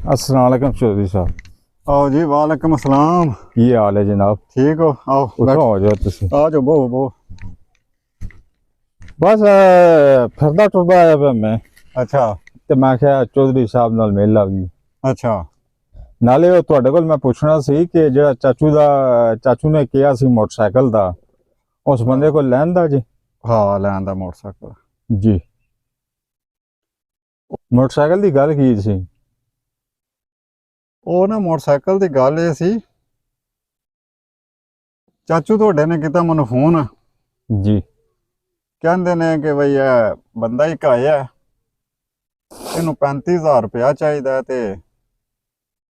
अस्सलाम वालेकुम चौधरी साहब। आओ जी, वालेकुम अस्सलाम। की हाल है जनाब? ठीक हो? आओ उठो बैठो। हो जाओ तुसी। आ जाओ, बो बो। बस फिरदा टुरदा आया पे मैं अच्छा ते मैं क्या चौधरी साहब नाल मिल आ गई। अच्छा। नाले ਉਹ ਤੁਹਾਡੇ ਕੋਲ मैं ਪੁੱਛਣਾ ਸੀ ਕਿ ਜਿਹੜਾ ਚਾਚੂ ਨੇ ਕਿਹਾ ਸੀ ਮੋਟਰਸਾਈਕਲ ਦਾ ਉਸ ਬੰਦੇ ਕੋਲ ਲੈਂਦਾ ਜੀ? हाँ लैन दा मोटरसाइकिल। ਜੀ ਮੋਟਰਸਾਈਕਲ ਦੀ ਗੱਲ ਕੀ ਸੀ? ਉਹ ਨਾ ਮੋਟਰਸਾਈਕਲ ਦੀ ਗੱਲ ਇਹ ਸੀ, ਚਾਚੂ ਤੁਹਾਡੇ ਨੇ ਕੀਤਾ ਮੈਨੂੰ ਫੋਨ। ਜੀ ਕਹਿੰਦੇ ਨੇ ਕਿ ਬਈ ਇਹ ਬੰਦਾ ਇੱਕ ਆਇਆ, ਇਹਨੂੰ 35,000 ਰੁਪਇਆ ਚਾਹੀਦਾ ਤੇ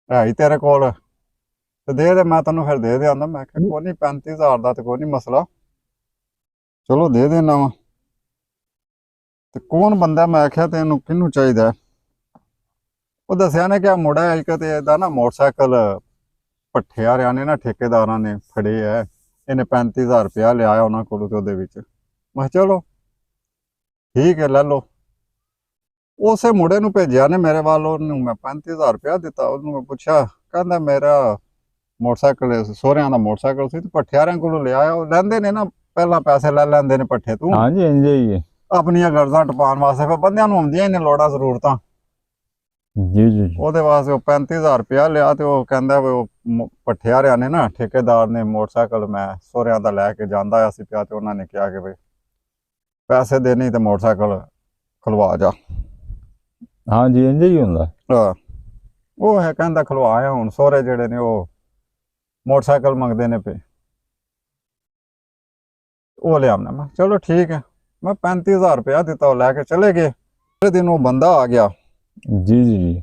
ਹੈ ਹੀ ਤੇਰੇ ਕੋਲ ਤੇ ਦੇ ਮੈਂ ਤੈਨੂੰ ਫਿਰ ਦੇ ਦਿਆਂਦਾ। ਮੈਂ ਕਿਹਾ ਕੋਈ ਨਹੀਂ, 35,000 ਦਾ ਤੇ ਕੋਈ ਨਹੀਂ ਮਸਲਾ, ਚਲੋ ਦੇ ਦੇਣਾ ਵਾ। ਤੇ ਕੌਣ ਬੰਦਾ? ਮੈਂ ਆਖਿਆ ਤੇ ਇਹਨੂੰ ਕਿਹਨੂੰ ਚਾਹੀਦਾ? ਉਹ ਦੱਸਿਆ ਨੇ ਕਿ ਮੁੰਡਾ ਇੱਕ ਤੇ ਇਹਦਾ ਨਾ ਮੋਟਰਸਾਈਕਲ ਭੱਠੇ ਵਾਲਿਆਂ ਨੇ ਨਾ, ਠੇਕੇਦਾਰਾਂ ਨੇ ਫੜੇ ਐ। ਇਹਨੇ 35,000 ਰੁਪਇਆ ਲਿਆ ਉਹਨਾਂ ਕੋਲੋਂ ਤੇ ਉਹਦੇ ਵਿੱਚ। ਮੈਂ ਕਿਹਾ ਚਲੋ ਠੀਕ ਹੈ, ਲੈ ਲਓ। ਉਸੇ ਮੁੰਡੇ ਨੂੰ ਭੇਜਿਆ ਨੇ ਮੇਰੇ ਵੱਲ, ਉਹਨੂੰ ਮੈਂ 35,000 ਰੁਪਇਆ ਦਿੱਤਾ। ਉਹਨੂੰ ਮੈਂ ਪੁੱਛਿਆ, ਕਹਿੰਦਾ ਮੇਰਾ ਮੋਟਰਸਾਈਕਲ ਸਹੁਰਿਆਂ ਦਾ ਮੋਟਰਸਾਈਕਲ ਸੀ ਤੇ ਭੱਠੇ ਵਾਲਿਆਂ ਕੋਲੋਂ ਲਿਆ। ਉਹ ਲੈਂਦੇ ਨੇ ਨਾ, ਪਹਿਲਾਂ ਪੈਸੇ ਲੈ ਲੈਂਦੇ ਨੇ ਭੱਠੇ ਤੋਂ हाँ जी इंजे ही है। ਆਪਣੀਆਂ ਗਰਜ਼ਾਂ ਟਪਾਉਣ ਵਾਸਤੇ। ਫਿਰ ਬੰਦਿਆਂ ਨੂੰ ਆਉਂਦੀਆਂ ਹੀ ਨੇ ਲੋੜਾਂ ਜ਼ਰੂਰਤਾਂ। जी जी जी। ਉਹਦੇ ਵਾਸਤੇ ਉਹ 35,000 ਰੁਪਇਆ ਲਿਆ ਤੇ ਉਹ ਕਹਿੰਦਾ ਵੀ ਉਹ ਭੱਠੇ ਵਾਲਿਆਂ ਨੇ ਨਾ, ਠੇਕੇਦਾਰ ਨੇ ਮੋਟਰਸਾਈਕਲ ਮੈਂ ਸਹੁਰਿਆਂ ਦਾ ਲੈ ਕੇ ਜਾਂਦਾ ਆ ਸੀ ਪਿਆ, ਤੇ ਉਹਨਾਂ ਨੇ ਕਿਹਾ ਕਿ ਵੀ ਪੈਸੇ ਦੇ ਨਹੀਂ ਤੇ ਮੋਟਰਸਾਈਕਲ ਖਲਵਾ ਜਾ। हाँ जी इंजे ही ਹੁੰਦਾ। ਉਹ ਹੈ ਕਹਿੰਦਾ ਖਲਵਾ ਆ। ਹੁਣ ਸਹੁਰੇ ਜਿਹੜੇ ਨੇ ਉਹ ਮੋਟਰਸਾਈਕਲ ਮੰਗਦੇ ਨੇ ਪਏ, ਉਹ ਲਿਆਉਣਾ। ਮੈਂ ਚਲੋ ਠੀਕ ਹੈ। ਮੈਂ 35,000 ਰੁਪਇਆ ਦਿੱਤਾ, ਉਹ ਲੈ ਕੇ ਚਲੇ ਗਏ। ਅਗਲੇ ਦਿਨ ਉਹ ਬੰਦਾ ਆ ਗਿਆ, जी जी जी।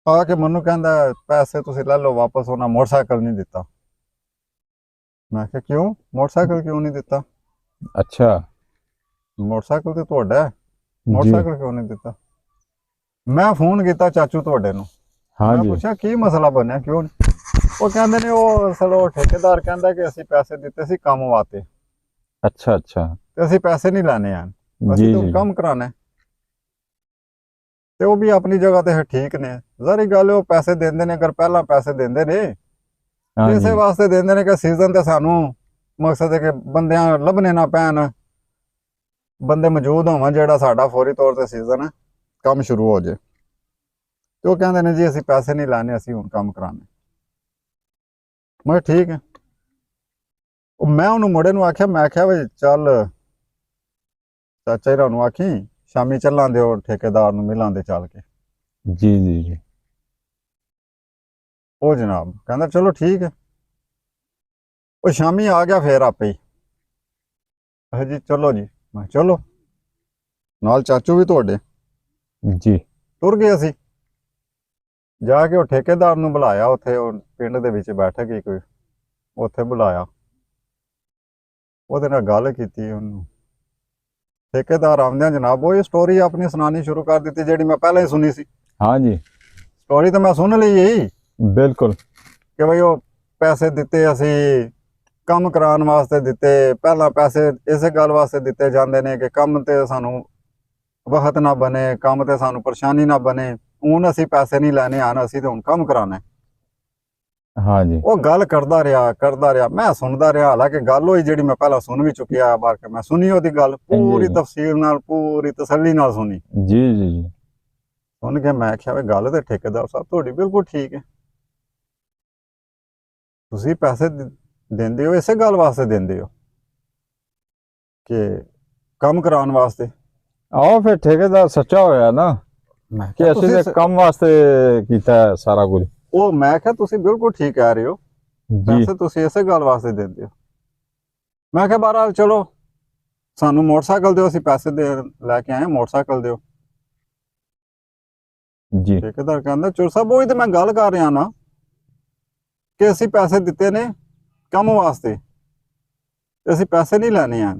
ਆ ਕੇ ਮੈਨੂੰ ਕਹਿੰਦਾ ਪੈਸੇ ਤੁਸੀਂ ਲੈ ਲਓ ਵਾਪਸ। ਉਹਨਾਂ ਮੋਟਰਸਾਈਕਲ ਨਹੀਂ ਦਿੱਤਾ। ਮੈਂ ਕਿਹਾ ਕਿਉਂ? ਮੋਟਰਸਾਈਕਲ ਕਿਉਂ ਨਹੀਂ ਦਿੱਤਾ? अच्छा ਮੋਟਰਸਾਈਕਲ ਤੇ ਤੁਹਾਡਾ ਹੈ, जी ਮੋਟਰਸਾਈਕਲ ਕਿਉਂ ਨਹੀਂ ਦਿੱਤਾ? ਮੈਂ ਫੋਨ ਕੀਤਾ ਚਾਚੂ ਤੁਹਾਡੇ ਨੂੰ। हाँ ਮੈਂ जी ਪੁੱਛਿਆ ਕੀ ਮਸਲਾ ਬਣਿਆ, ਕਿਉਂ ਨਹੀਂ? ਉਹ ਕਹਿੰਦੇ ਨੇ ਉਹ ਅਸਲ ਉਹ ਠੇਕੇਦਾਰ ਕਹਿੰਦਾ ਕਿ ਅਸੀਂ ਪੈਸੇ ਦਿੱਤੇ ਸੀ ਕੰਮ ਵਾਸਤੇ अच्छा अच्छा ਤੇ ਅਸੀਂ ਪੈਸੇ ਨਹੀਂ ਲੈਣੇ ਆ, जी ਅਸੀਂ ਤਾਂ जी ਕੰਮ ਕਰਾਣਾ ਹੈ। ਤੇ ਉਹ ਵੀ ਆਪਣੀ ਜਗ੍ਹਾ ਤੇ ਠੀਕ ਨੇ। ਜ਼ਾਰੀ ਗੱਲ ਉਹ ਪੈਸੇ ਦਿੰਦੇ ਨੇ, ਅਗਰ ਪਹਿਲਾਂ ਪੈਸੇ ਦਿੰਦੇ ਨੇ हाँ ਇਸੇ जी ਵਾਸਤੇ ਦਿੰਦੇ ਨੇ ਕਿ ਸੀਜ਼ਨ ਤੇ ਸਾਨੂੰ ਮਕਸਦ ਹੈ ਕਿ ਬੰਦਿਆਂ ਲੱਭਣੇ ਨਾ ਪੈਣ, ਬੰਦੇ ਮੌਜੂਦ ਹੋਣ, ਜਿਹੜਾ ਸਾਡਾ ਫੌਰੀ ਤੌਰ ਤੇ ਸੀਜ਼ਨ ਹੈ ਕੰਮ ਸ਼ੁਰੂ ਹੋ ਜੇ। ਤੇ ਉਹ ਕਹਿੰਦੇ ਨੇ ਜੀ ਅਸੀਂ ਪੈਸੇ ਨਹੀਂ ਲੈਣੇ, ਅਸੀਂ ਹੁਣ ਕੰਮ ਕਰਾਣੇ। ਮੈਂ ਕਿਹਾ ਠੀਕ ਹੈ। ਉਹ ਮੈਂ ਉਹਨੂੰ ਮੁੰਡੇ ਨੂੰ ਆਖਿਆ, ਮੈਂ ਆਖਿਆ ਵੀ ਚੱਲ ਚਾਚਾ ਜੀ ਨੂੰ ਆਖੀ ਸ਼ਾਮੀ ਚੱਲਾਂਦੇ, ਉਹ ਠੇਕੇਦਾਰ ਨੂੰ ਮਿਲਾਂਦੇ ਚੱਲ ਕੇ। जी जी जी। ਉਹ ਜਨਾਬ ਕਹਿੰਦਾ ਚਲੋ ਠੀਕ ਹੈ। ਉਹ ਸ਼ਾਮੀ ਆ ਗਿਆ ਫੇਰ ਆਪੇ ਹੀ। ਜੀ ਚਲੋ ਜੀ। ਮੈਂ ਕਿਹਾ ਚਲੋ, ਨਾਲ ਚਾਚੂ ਵੀ ਤੁਹਾਡੇ। जी ਤੁਰ ਗਏ ਅਸੀਂ। ਜਾ ਕੇ ਉਹ ਠੇਕੇਦਾਰ ਨੂੰ ਬੁਲਾਇਆ, ਉੱਥੇ ਉਹ ਪਿੰਡ ਦੇ ਵਿੱਚ ਬੈਠਕ ਹੀ ਕੋਈ, ਉੱਥੇ ਬੁਲਾਇਆ। ਉਹਦੇ ਨਾਲ ਗੱਲ ਕੀਤੀ। ਉਹਨੂੰ ਠੇਕੇਦਾਰ ਆਉਂਦਿਆਂ ਜਨਾਬ ਉਹ ਸਟੋਰੀ ਆਪਣੀ ਸੁਣਾਉਣੀ ਸ਼ੁਰੂ ਕਰ ਦਿੱਤੀ, ਜਿਹੜੀ ਮੈਂ ਪਹਿਲਾਂ ਹੀ ਸੁਣੀ ਸੀ। हाँ जी ਸਟੋਰੀ ਤਾਂ ਮੈਂ ਸੁਣ ਲਈ ਹੀ बिल्कुल। ਕਿ ਬਈ ਉਹ ਪੈਸੇ ਦਿੱਤੇ, ਅਸੀਂ ਕੰਮ ਕਰਾਉਣ ਵਾਸਤੇ ਦਿੱਤੇ। ਪਹਿਲਾਂ ਪੈਸੇ ਇਸੇ ਗੱਲ ਵਾਸਤੇ ਦਿੱਤੇ ਜਾਂਦੇ ਨੇ ਕਿ ਕੰਮ ਤੇ ਸਾਨੂੰ ਵਕਤ ਨਾ ਬਣੇ, ਕੰਮ ਤੇ ਸਾਨੂੰ ਪਰੇਸ਼ਾਨੀ ਨਾ ਬਣੇ। ਹੁਣ ਅਸੀਂ ਪੈਸੇ ਨਹੀਂ ਲੈਣੇ ਹਨ, ਅਸੀਂ ਤੇ ਹੁਣ ਕੰਮ ਕਰਾਉਣਾ ਹੈ। हाँ जी ਉਹ ਗੱਲ ਕਰਦਾ ਰਿਹਾ, ਮੈਂ ਸੁਣਦਾ ਰਿਹਾ। ਹਾਲਾਂਕਿ ਗੱਲ ਹੋਈ ਜਿਹੜੀ ਮੈਂ ਪਹਿਲਾਂ ਸੁਣ ਵੀ ਚੁੱਕਿਆ, ਬਾਰ ਕੇ ਮੈਂ ਸੁਣੀ ਉਹਦੀ ਗੱਲ ਪੂਰੀ जी ਤਫਸੀਲ ਨਾਲ, ਪੂਰੀ ਤਸੱਲੀ ਨਾਲ ਸੁਣੀ। जी जी जी। ਸੁਣ ਕੇ ਮੈਂ ਕਿਹਾ ਵੀ ਗੱਲ ਤੇ ਠੇਕੇਦਾਰ ਸਾਹਿਬ ਤੁਹਾਡੀ ਬਿਲਕੁਲ ਠੀਕ ਹੈ। ਤੁਸੀਂ ਪੈਸੇ ਦਿੰਦੇ ਹੋ ਇਸੇ ਗੱਲ ਵਾਸਤੇ ਦਿੰਦੇ ਹੋ ਕਿ ਕੰਮ ਕਰਾਉਣ ਵਾਸਤੇ। आओ फिर ठेकेदार सच्चा होया ना ਮੈਂ कि ਕਿਹਾ ਅਸੀਂ ਤੁਸੀਂ ਤੇ ਕੰਮ ਵਾਸਤੇ ਕੀਤਾ ਹੈ ਸਾਰਾ ਕੁਝ। ਉਹ ਮੈਂ ਕਿਹਾ ਤੁਸੀਂ ਬਿਲਕੁਲ ਠੀਕ ਕਹਿ ਰਹੇ ਹੋ, जी ਪੈਸੇ ਤੁਸੀਂ ਇਸੇ ਗੱਲ ਵਾਸਤੇ ਦਿੰਦੇ ਹੋ। ਮੈਂ ਕਿਹਾ ਬਹਰਾਲ ਚਲੋ ਸਾਨੂੰ ਮੋਟਰਸਾਈਕਲ ਦਿਓ, ਅਸੀਂ ਪੈਸੇ ਦੇ ਲੈ ਕੇ ਆਏ, ਮੋਟਰਸਾਈਕਲ ਦਿਓ। जी ਠੇਕੇਦਾਰ ਕਹਿੰਦਾ ਚੋਰ ਸਾਹਿਬ ਉਹੀ ਤੇ ਮੈਂ ਗੱਲ ਕਰ ਰਿਹਾ ਨਾ ਕਿ ਅਸੀਂ ਪੈਸੇ ਦਿੱਤੇ ਨੇ ਕੰਮ ਵਾਸਤੇ ਤੇ ਅਸੀਂ ਪੈਸੇ ਨਹੀਂ ਲੈਣੇ ਆ।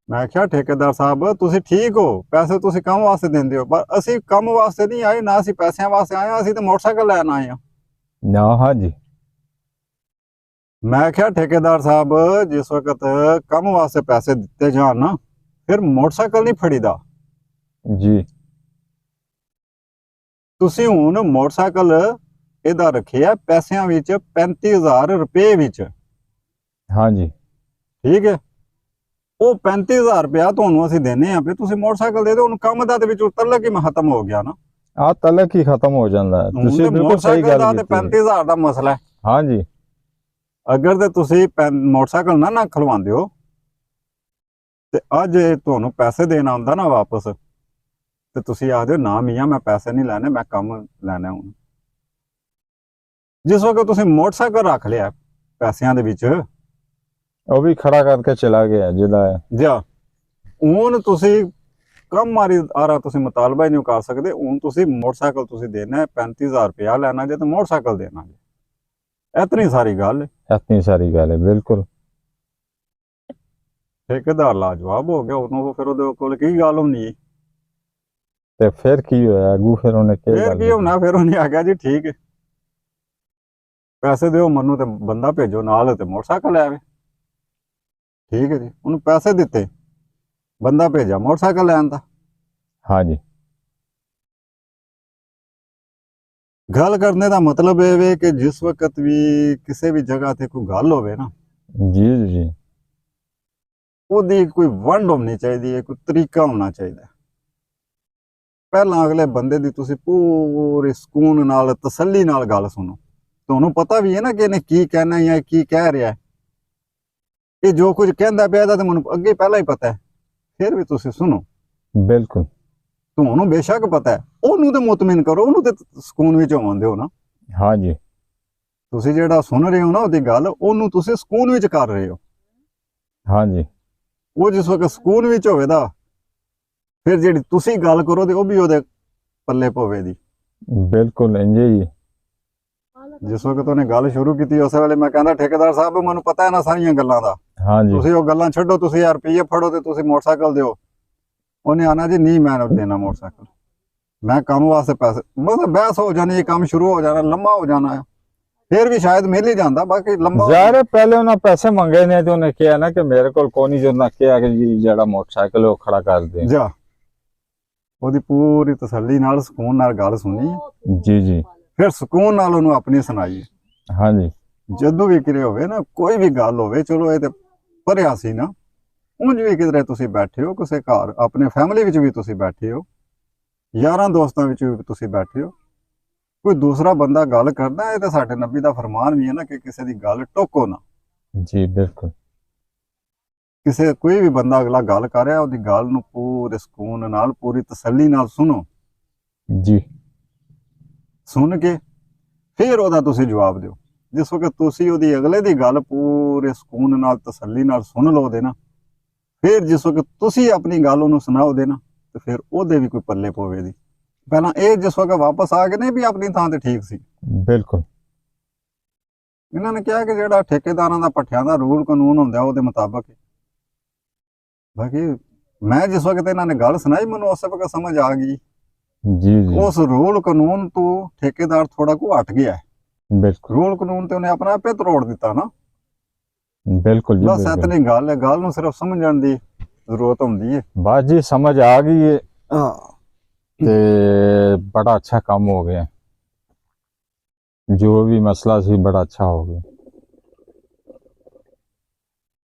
ਮੈਂ ਕਿਹਾ ਠੇਕੇਦਾਰ ਸਾਹਿਬ ਤੁਸੀਂ ਠੀਕ ਹੋ, ਪੈਸੇ ਤੁਸੀਂ ਕੰਮ ਵਾਸਤੇ ਦਿੰਦੇ ਹੋ, ਪਰ ਅਸੀਂ ਕੰਮ ਵਾਸਤੇ ਨਹੀਂ ਆਏ, ਨਾ ਅਸੀਂ ਪੈਸਿਆਂ ਵਾਸਤੇ ਆਏ ਹਾਂ, ਅਸੀਂ ਤਾਂ ਮੋਟਰਸਾਈਕਲ ਲੈਣ ਆਏ ਹਾਂ। ना हाँ जी ਮੈਂ ਕਿਹਾ ਠੇਕੇਦਾਰ ਸਾਹਿਬ ਜਿਸ ਵਕਤ ਕੰਮ ਵਾਸਤੇ ਪੈਸੇ ਦਿੱਤੇ ਜਾਣ ਨਾ, ਫਿਰ ਮੋਟਰਸਾਈਕਲ ਨਹੀਂ ਫੜੀਦਾ। जी ਤੁਸੀਂ ਹੁਣ ਮੋਟਰਸਾਈਕਲ ਇਹਦਾ ਰੱਖਿਆ ਪੈਸਿਆਂ ਵਿੱਚ 35000 ਰੁਪਏ ਵਿੱਚ, ਹਾਂਜੀ ਠੀਕ ਹੈ। ਉਹ 35000 ਰੁਪਇਆ ਤੁਹਾਨੂੰ ਅਸੀਂ ਦੇਨੇ ਆ, ਵੀ ਤੁਸੀਂ ਮੋਟਰਸਾਈਕਲ ਦੇ ਦਿਓ ਉਹਨੂੰ। ਕੰਮ ਦਾ ਤੇ ਵਿੱਚ ਉਤਰਲਾ ਕਿ ਖਤਮ ਹੋ ਗਿਆ ਨਾ, ਆ ਤਲਕ ਹੀ ਖਤਮ ਹੋ ਜਾਂਦਾ ਹੈ। ਹੁਣ ਤੁਸੀਂ ਤੇ ਬਿਲਕੁਲ ਸਹੀ ਮੋਟਰਸਾਈਕਲ ਗੱਲ ਦਾ ਤੇ ਕੀਤੀ ਹੈ। 35000 ਦਾ ਮਸਲਾ ਹੈ। ਹਾਂਜੀ ਅਗਰ ਤੇ ਤੁਸੀਂ ਮੋਟਰਸਾਈਕਲ ਨਾ ਖਲਵਾਉਂਦੇ ਹੋ ਤੇ ਅੱਜ ਇਹ ਤੁਹਾਨੂੰ ਪੈਸੇ ਦੇਣਾ ਹੁੰਦਾ ਨਾ ਵਾਪਸ, ਤੇ ਤੁਸੀਂ ਆਖਦੇ ਹੋ ਨਾ ਮੀਆਂ ਮੈਂ ਪੈਸੇ ਨਹੀਂ ਲੈਣੇ, ਮੈਂ ਕੰਮ ਲੈਣਾ ਹੁਣ। ਜਿਸ ਵਕਤ ਤੁਸੀਂ ਮੋਟਰਸਾਈਕਲ ਰੱਖ ਲਿਆ ਪੈਸਿਆਂ ਦੇ ਵਿੱਚ, ਉਹ ਵੀ ਖੜਾ ਕਰਕੇ ਚਲਾ ਗਿਆ ਜਿਹਦਾ ਹੈ। ਜਾਂ ਹੁਣ ਤੁਸੀਂ ਕੰਮ ਮਾਰੀ ਆਰਾ ਤੁਸੀਂ ਮੁਤਾਲਬਾ ਹੀ ਨਹੀਂ ਕਰ ਸਕਦੇ। ਹੁਣ ਤੁਸੀਂ ਮੋਟਰਸਾਈਕਲ ਤੁਸੀਂ ਦੇਣਾ ਹੈ, 35000 ਰੁਪਇਆ ਲੈਣਾ ਜੇ ਤੇ ਮੋਟਰਸਾਈਕਲ ਦੇਣਾ ਜੇ, ਇਤਨੀ ਸਾਰੀ ਗੱਲ ਹੈ। इतनी सारी गल है बिल्कुल। ਠੇਕੇਦਾਰ ਲਾਜਵਾਬ ਹੋ ਗਿਆ ਉਹਨੂੰ, ਫਿਰ ਉਹਦੇ ਕੋਲ ਕੀ ਗੱਲ ਹੁੰਦੀ। ਤੇ ਫਿਰ ਕੀ ਹੋਇਆ ਅਗੂ? ਫਿਰ ਉਹਨੇ ਕੀ ਫਿਰ ਗੱਲ ਕੀ ਹੋਣਾ, ਫਿਰ ਉਹਨੇ ਆਖਿਆ ਜੀ ਠੀਕ ਹੈ ਪੈਸੇ ਦਿਓ ਮੈਨੂੰ ਤੇ ਬੰਦਾ ਭੇਜੋ ਨਾਲ ਤੇ ਮੋਟਰਸਾਈਕਲ ਲੈ ਆਵੇ। ਠੀਕ ਹੈ ਜੀ, ਉਹਨੂੰ ਪੈਸੇ ਦਿੱਤੇ, ਬੰਦਾ ਭੇਜਿਆ ਮੋਟਰਸਾਈਕਲ ਲੈਣ ਦਾ। हाँ जी ਗੱਲ ਕਰਨੇ ਦਾ ਮਤਲਬ ਇਹ ਵੇ ਕਿ ਜਿਸ ਵਕਤ ਵੀ ਕਿਸੇ ਵੀ ਜਗ੍ਹਾ ਤੇ ਕੋਈ ਗੱਲ ਹੋਵੇ ਨਾ, जी जी ਉਹਦੀ ਕੋਈ ਵੰਡ ਹੋਣੀ ਚਾਹੀਦੀ ਹੈ, ਕੋਈ ਤਰੀਕਾ ਹੋਣਾ ਚਾਹੀਦਾ। ਪਹਿਲਾਂ ਅਗਲੇ ਬੰਦੇ ਦੀ ਤੁਸੀਂ ਪੂਰੇ ਸਕੂਨ ਨਾਲ ਤਸੱਲੀ ਨਾਲ ਗੱਲ ਸੁਣੋ। ਤੁਹਾਨੂੰ ਪਤਾ ਵੀ ਹੈ ਨਾ ਕਿ ਇਹਨੇ ਕੀ ਕਹਿਣਾ ਜਾਂ ਕੀ ਕਹਿ ਰਿਹਾ। ਇਹ ਜੋ ਕੁਝ ਕਹਿੰਦਾ ਪਿਆ ਇਹਦਾ ਤਾਂ ਮੈਨੂੰ ਅੱਗੇ ਪਹਿਲਾਂ ਹੀ ਪਤਾ ਹੈ, ਫਿਰ ਵੀ ਤੁਸੀਂ ਸੁਣੋ। बिल्कुल ਤੁਹਾਨੂੰ ਬੇਸ਼ੱਕ ਪਤਾ ਹੈ, ਉਹਨੂੰ ਤੇ ਮੁਤਮਿਨ ਕਰੋ, ਉਹਨੂੰ ਤੇ ਸਕੂਨ ਵਿੱਚ ਹੋਣ ਦਿਓ ਨਾ। हाँ जी ਤੁਸੀਂ ਜਿਹੜਾ ਸੁਣ ਰਹੇ ਹੋ ਨਾ ਉਹਦੀ ਗੱਲ, ਉਹਨੂੰ ਤੁਸੀਂ ਸਕੂਨ ਵਿੱਚ ਕਰ ਰਹੇ ਹੋ। हाँ जी ਉਹ ਜਿਸ ਵਕਤ ਸਕੂਨ ਵਿੱਚ ਹੋਵੇ ਦਾ, ਫਿਰ ਜਿਹੜੀ ਤੁਸੀਂ ਗੱਲ ਕਰੋ ਤੇ ਉਹ ਵੀ ਉਹਦੇ ਪੱਲੇ ਪਵੇ ਦੀ। बिल्कुल इंजे ही ਜਿਸ ਵਕਤ ਉਹਨੇ ਗੱਲ ਸ਼ੁਰੂ ਕੀਤੀ ਉਸ ਵੇਲੇ ਮੈਂ ਕਹਿੰਦਾ ਠੇਕੇਦਾਰ ਸਾਹਿਬ ਮੈਨੂੰ ਪਤਾ ਹੈ ਨਾ ਸਾਰੀਆਂ ਗੱਲਾਂ ਦਾ, हाँ जी ਤੁਸੀਂ ਉਹ ਗੱਲਾਂ ਛੱਡੋ, ਤੁਸੀਂ ਯਾਰ ਰੁਪਈਏ ਫੜੋ ਤੇ ਤੁਸੀਂ ਮੋਟਰਸਾਈਕਲ ਦਿਓ। ਉਹਨੇ ਆਣਾ ਜੀ ਨਹੀਂ ਮੈਂ ਦੇਣਾ ਮੋਟਰਸਾਈਕਲ, ਮੈਂ ਕੰਮ ਵਾਸਤੇ ਪੈਸੇ, ਮਤਲਬ ਬਹਿਸ ਹੋ ਜਾਣੀ, ਕੰਮ ਸ਼ੁਰੂ ਹੋ ਜਾਣਾ, ਲੰਮਾ ਹੋ ਜਾਣਾ ਹੈ। ਫਿਰ ਵੀ ਸ਼ਾਇਦ ਮਿਲ ਹੀ ਜਾਂਦਾ, ਬਾਕੀ ਲੰਬਾ ਜ਼ਾਹਿਰ ਹੈ ਪਹਿਲੇ ਉਹਨਾਂ ਪੈਸੇ ਮੰਗੇ ਨੇ ਤੇ ਉਹਨੇ ਕਿਹਾ ਨਾ ਕਿ ਮੇਰੇ ਕੋਲ ਕੋਈ ਨਹੀਂ, ਜਦੋਂ ਕਿਹਾ ਕਿ ਜੀ ਜਿਹੜਾ ਮੋਟਰਸਾਈਕਲ ਉਹ ਖੜਾ ਕਰ ਦੇ। ਜਾ ਉਹਦੀ ਪੂਰੀ ਤਸੱਲੀ ਨਾਲ ਸਕੂਨ ਨਾਲ ਗੱਲ ਸੁਣੀ, जी जी ਫਿਰ ਸਕੂਨ ਨਾਲ ਉਹਨੂੰ ਆਪਣੀ ਸੁਣਾਈ। हाँ जी ਜਦੋਂ ਵੀ ਕਿਤੇ ਹੋਵੇ ਨਾ ਕੋਈ ਵੀ ਗੱਲ ਹੋਵੇ, ਚਲੋ ਇਹ ਤੇ ਭਰਿਆ ਸੀ ਨਾ, ਉਂਝ ਵੀ ਕਿਧਰੇ ਤੁਸੀਂ ਬੈਠੇ ਹੋ, ਕਿਸੇ ਘਰ ਆਪਣੇ ਫੈਮਿਲੀ ਵਿੱਚ ਵੀ ਤੁਸੀਂ ਬੈਠੇ ਹੋ, ਯਾਰਾਂ ਦੋਸਤਾਂ ਵਿੱਚ ਵੀ ਤੁਸੀਂ ਬੈਠੇ ਹੋ, ਕੋਈ ਦੂਸਰਾ ਬੰਦਾ ਗੱਲ ਕਰਦਾ, ਇਹ ਤਾਂ ਸਾਡੇ ਨਬੀ ਦਾ ਫਰਮਾਨ ਵੀ ਹੈ ਨਾ ਕਿ ਕਿਸੇ ਦੀ ਗੱਲ ਟੋਕੋ ਨਾ। जी बिल्कुल ਕਿਸੇ ਕੋਈ ਵੀ ਬੰਦਾ ਅਗਲਾ ਗੱਲ ਕਰ ਰਿਹਾ, ਉਹਦੀ ਗੱਲ ਨੂੰ ਪੂਰੇ ਸਕੂਨ ਨਾਲ ਪੂਰੀ ਤਸੱਲੀ ਨਾਲ ਸੁਣੋ। जी ਸੁਣ ਕੇ ਫਿਰ ਉਹਦਾ ਤੁਸੀਂ ਜਵਾਬ ਦਿਓ। ਜਿਸ ਵਕਤ ਤੁਸੀਂ ਉਹਦੀ ਅਗਲੇ ਦੀ ਗੱਲ ਪੂਰੇ ਸਕੂਨ ਨਾਲ ਤਸੱਲੀ ਨਾਲ ਸੁਣ ਲਓਗੇ ਨਾ, ਫਿਰ ਜਿਸ ਵਕਤ ਤੁਸੀਂ ਆਪਣੀ ਗੱਲ ਉਹਨੂੰ ਸੁਣਾਓਗੇ ਨਾ, ਤੇ ਫਿਰ ਉਹਦੇ ਵੀ ਕੋਈ ਪੱਲੇ ਪਵੇਗੀ। ਪਹਿਲਾਂ ਇਹ ਜਿਸ ਵਕਤ ਵਾਪਸ ਆ ਗਏ ਨੇ ਵੀ ਆਪਣੀ ਥਾਂ ਤੇ ਠੀਕ ਸੀ। बिल्कुल ਇਹਨਾਂ ਨੇ ਕਿਹਾ ਕਿ ਜਿਹੜਾ ਠੇਕੇਦਾਰਾਂ ਦਾ ਪੱਠਿਆਂ ਦਾ ਰੂਲ ਕਾਨੂੰਨ ਹੁੰਦਾ ਉਹਦੇ ਮੁਤਾਬਕ। ਬਾਕੀ ਮੈਂ ਜਿਸ ਵਕਤ ਇਹਨਾਂ ਨੇ ਗੱਲ ਸੁਣਾਈ, ਮੈਨੂੰ ਉਸ ਵਕਤ ਸਮਝ ਆ ਗਈ जी जी ਉਸ ਰੂਲ ਕਾਨੂੰਨ ਤੋਂ ਠੇਕੇਦਾਰ ਥੋੜਾ ਕੁ ਹਟ ਗਿਆ ਹੈ। बिल्कुल ਰੂਲ ਕਾਨੂੰਨ ਤੇ ਉਹਨੇ ਆਪਣਾ ਆਪੇ ਤੋੜ ਦਿੱਤਾ ਨਾ। बिल्कुल जी ਬਸ बिल्कुल ਇਤਨੀ ਗੱਲ ਹੈ, ਗੱਲ ਨੂੰ ਸਿਰਫ ਸਮਝਣ ਦੀ ਜ਼ਰੂਰਤ ਹੁੰਦੀ ਹੈ। बस जी समझ आ गई है ਹਾਂ ते बड़ा अच्छा काम हो गया, जो भी मसला सी बड़ा अच्छा हो गया।